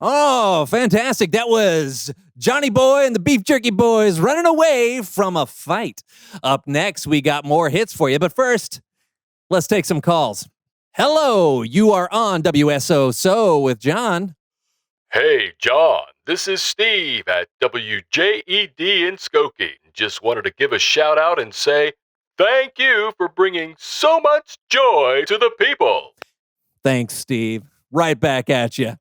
Oh, fantastic. That was Johnny Boy and the Beef Jerky Boys running away from a fight. Up next, we got more hits for you. But first, let's take some calls. Hello, you are on WSO with John. Hey, John, this is Steve at WJED in Skokie. Just wanted to give a shout out and say thank you for bringing so much joy to the people. Thanks, Steve. Right back at you.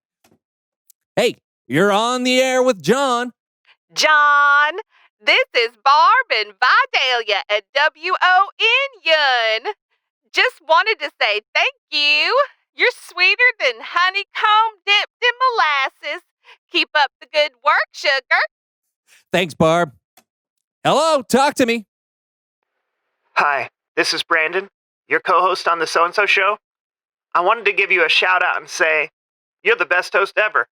Hey, you're on the air with John. John, this is Barb and Vidalia at WON. Just wanted to say thank you. You're sweeter than honeycomb dipped in molasses. Keep up the good work, sugar. Thanks, Barb. Hello, talk to me. Hi, this is Brandon, your co-host on the So-and-So Show. I wanted to give you a shout out and say, you're the best host ever.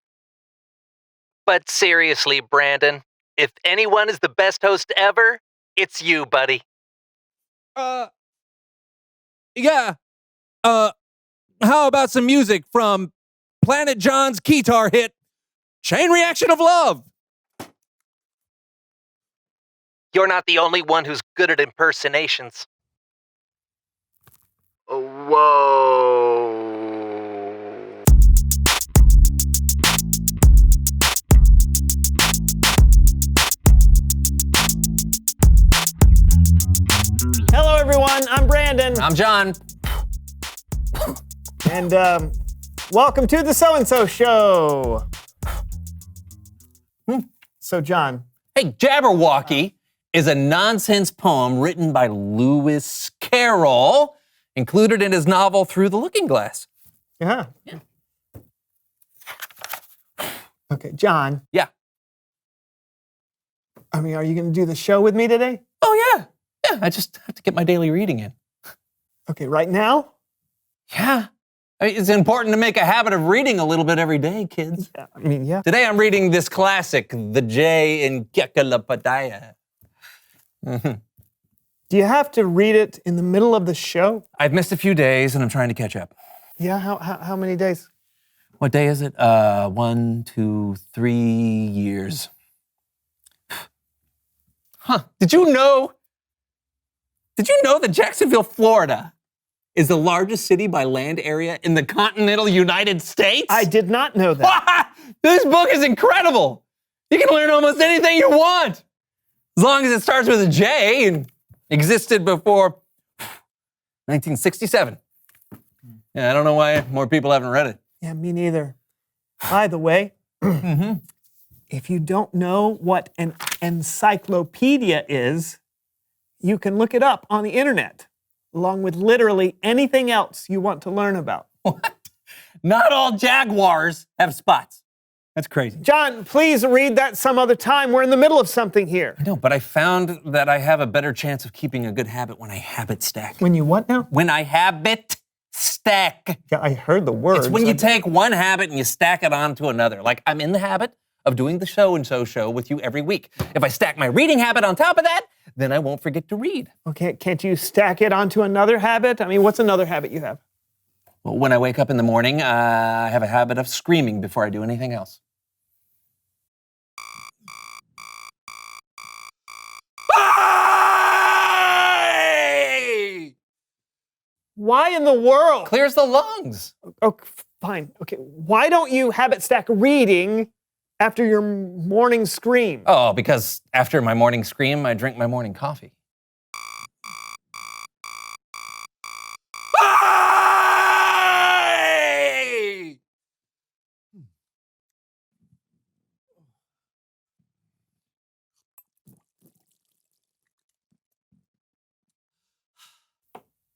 But seriously, Brandon, if anyone is the best host ever, it's you, buddy. Yeah. How about some music from Planet John's Keytar hit, Chain Reaction of Love? You're not the only one who's good at impersonations. Whoa. Hello, everyone. I'm Brandon. I'm John. And welcome to the So-and-So Show. So, John. Hey, Jabberwocky is a nonsense poem written by Lewis Carroll, included in his novel Through the Looking Glass. Yeah. Okay, John. Yeah. I mean, are you going to do the show with me today? Oh, yeah. Yeah, I just have to get my daily reading in. Okay, right now? Yeah. I mean, it's important to make a habit of reading a little bit every day, kids. Yeah. Today I'm reading this classic, The Jay in Kekalapadaya. Do you have to read it in the middle of the show? I've missed a few days and I'm trying to catch up. Yeah, how many days? What day is it? 1, 2, 3 years. Huh. Did you know that Jacksonville, Florida is the largest city by land area in the continental United States? I did not know that. This book is incredible. You can learn almost anything you want, as long as it starts with a J and existed before 1967. Yeah, I don't know why more people haven't read it. Yeah, me neither. By the way, if you don't know what an encyclopedia is, you can look it up on the internet, along with literally anything else you want to learn about. What? Not all jaguars have spots. That's crazy. John, please read that some other time. We're in the middle of something here. I know, but I found that I have a better chance of keeping a good habit when I habit stack. When you what now? When I habit stack. Yeah, I heard the words. It's when you take one habit and you stack it onto another. Like, I'm in the habit of doing the So-and-So Show with you every week. If I stack my reading habit on top of that, then I won't forget to read. Okay, can't you stack it onto another habit? I mean, what's another habit you have? Well, when I wake up in the morning, I have a habit of screaming before I do anything else. Why in the world? Clears the lungs. Oh, fine. Okay, why don't you habit stack reading after your morning scream? Oh, because after my morning scream, I drink my morning coffee.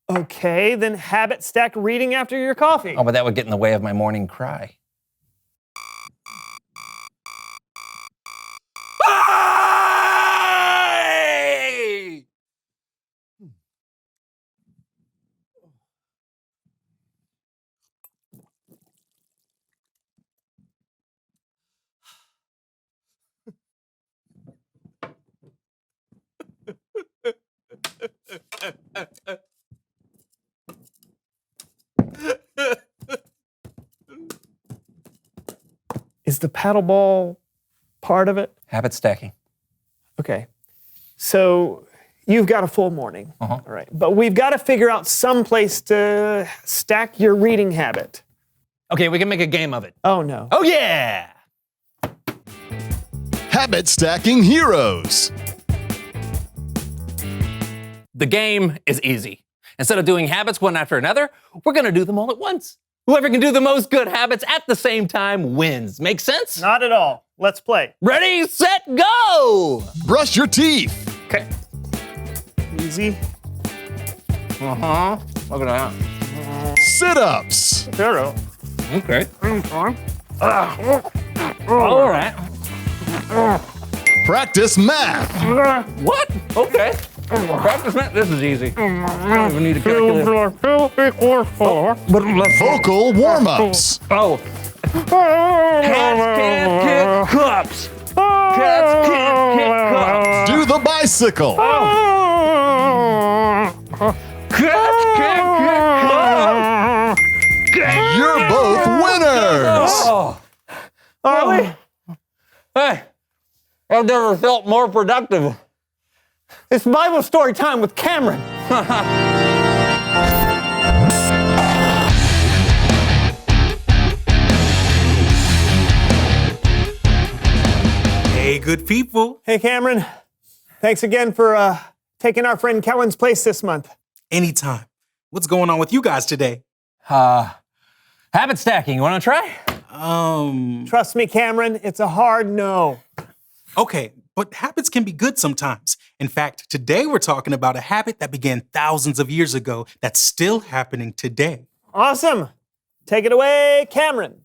Okay, then habit stack reading after your coffee. Oh, but that would get in the way of my morning cry. Is the paddleball part of it? Habit stacking. Okay. So you've got a full morning. Uh-huh. All right. But we've got to figure out some place to stack your reading habit. Okay, we can make a game of it. Oh, no. Oh, yeah! Habit Stacking Heroes. The game is easy. Instead of doing habits one after another, we're going to do them all at once. Whoever can do the most good habits at the same time wins. Make sense? Not at all. Let's play. Ready, set, go! Brush your teeth. Okay. Easy. Uh-huh. Look at that. Sit-ups. Zero. Okay. All right. Practice math. What? Okay. Practice math. This is easy. I don't even need a calculator. 2 = 4. Vocal warm-ups. Oh. Cats can't kick cups. Cats can't kick cups. Do the bicycle. Cats can't kick cups. You're both winners. Oh. Really? Hey, I've never felt more productive. It's Bible story time with Cameron. Hey, good people. Hey, Cameron. Thanks again for taking our friend Kellen's place this month. Anytime. What's going on with you guys today? Habit stacking. You want to try? Trust me, Cameron, it's a hard no. Okay, but habits can be good sometimes. In fact, today we're talking about a habit that began thousands of years ago that's still happening today. Awesome. Take it away, Cameron.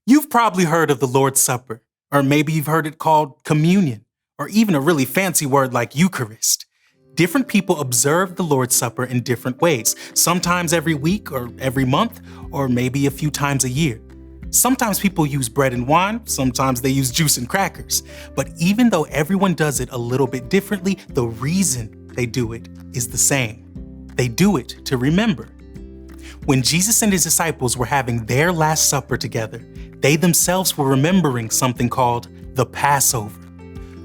You've probably heard of the Lord's Supper, or maybe you've heard it called communion, or even a really fancy word like Eucharist. Different people observe the Lord's Supper in different ways, sometimes every week or every month, or maybe a few times a year. Sometimes people use bread and wine, sometimes they use juice and crackers. But even though everyone does it a little bit differently, the reason they do it is the same. They do it to remember. When Jesus and his disciples were having their Last Supper together, they themselves were remembering something called the Passover.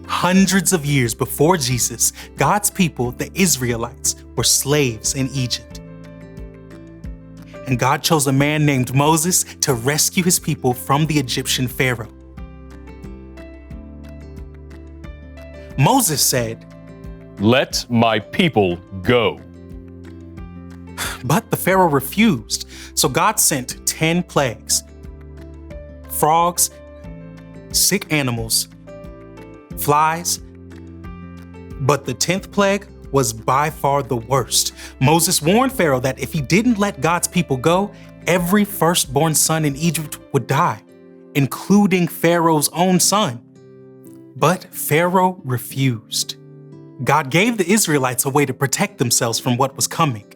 Hundreds of years before Jesus, God's people, the Israelites, were slaves in Egypt. And God chose a man named Moses to rescue his people from the Egyptian Pharaoh. Moses said, Let my people go. but the Pharaoh refused, so God sent 10 plagues: frogs, sick animals, flies. But the 10th plague was by far the worst. Moses warned Pharaoh that if he didn't let God's people go, every firstborn son in Egypt would die, including Pharaoh's own son. But Pharaoh refused. God gave the Israelites a way to protect themselves from what was coming.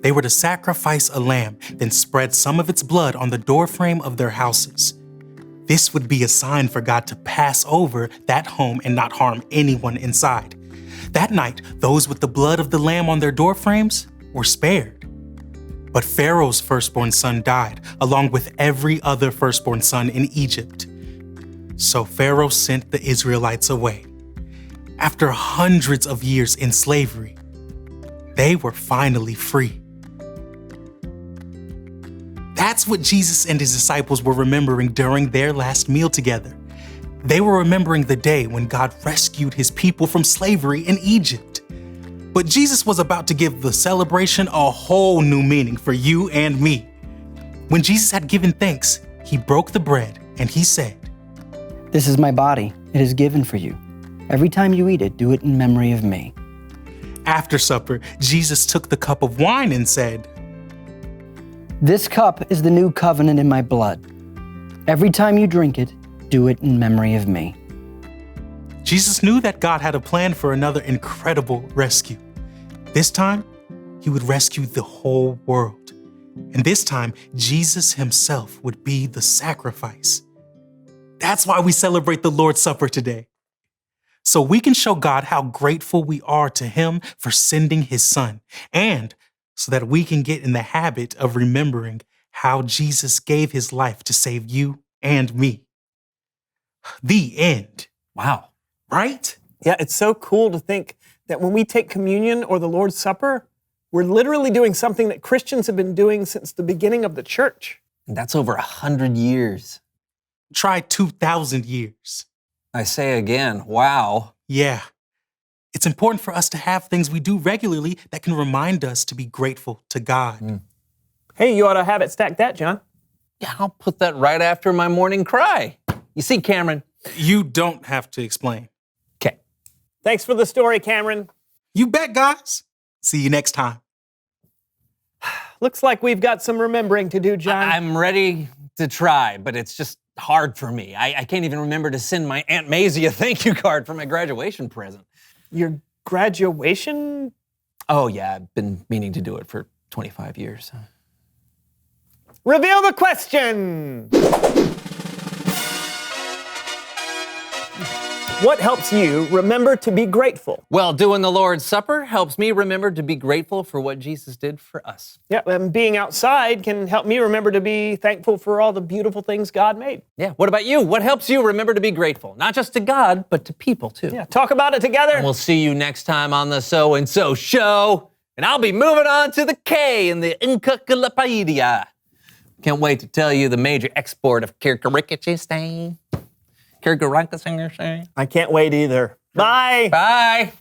They were to sacrifice a lamb, then spread some of its blood on the doorframe of their houses. This would be a sign for God to pass over that home and not harm anyone inside. That night, those with the blood of the lamb on their doorframes were spared. But Pharaoh's firstborn son died, along with every other firstborn son in Egypt. So Pharaoh sent the Israelites away. After hundreds of years in slavery, they were finally free. That's what Jesus and his disciples were remembering during their last meal together. They were remembering the day when God rescued his people from slavery in Egypt. But Jesus was about to give the celebration a whole new meaning for you and me. When Jesus had given thanks, he broke the bread and he said, This is my body. It is given for you. Every time you eat it, do it in memory of me. After supper, Jesus took the cup of wine and said, This cup is the new covenant in my blood. Every time you drink it, do it in memory of me. Jesus knew that God had a plan for another incredible rescue. This time, he would rescue the whole world. And this time, Jesus himself would be the sacrifice. That's why we celebrate the Lord's Supper today. So we can show God how grateful we are to him for sending his son, and so that we can get in the habit of remembering how Jesus gave his life to save you and me. The end, Wow. right? Yeah, it's so cool to think that when we take communion or the Lord's Supper, we're literally doing something that Christians have been doing since the beginning of the church. And that's over 100 years. Try 2,000 years. I say again, wow. Yeah. It's important for us to have things we do regularly that can remind us to be grateful to God. Hey, you ought to have it stack that, John. Yeah, I'll put that right after my morning cry. You see, Cameron. You don't have to explain. Okay. Thanks for the story, Cameron. You bet, guys. See you next time. Looks like we've got some remembering to do, John. I'm ready to try, but it's just hard for me. I can't even remember to send my Aunt Maisie a thank you card for my graduation present. Your graduation? Oh, yeah, I've been meaning to do it for 25 years. Reveal the question. What helps you remember to be grateful? Well, doing the Lord's Supper helps me remember to be grateful for what Jesus did for us. Yeah, and being outside can help me remember to be thankful for all the beautiful things God made. Yeah, what about you? What helps you remember to be grateful? Not just to God, but to people too. Yeah, talk about it together. And we'll see you next time on the So and So Show. And I'll be moving on to the K in the Encyclopedia. Can't wait to tell you the major export of Kirkarikichistain. Kirkarakasingers. I can't wait either. Bye. Bye.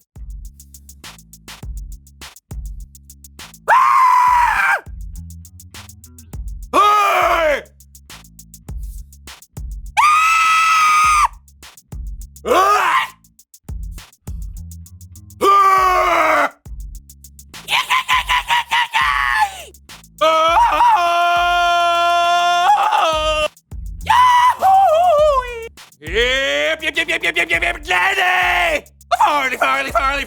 Daddy! Farley!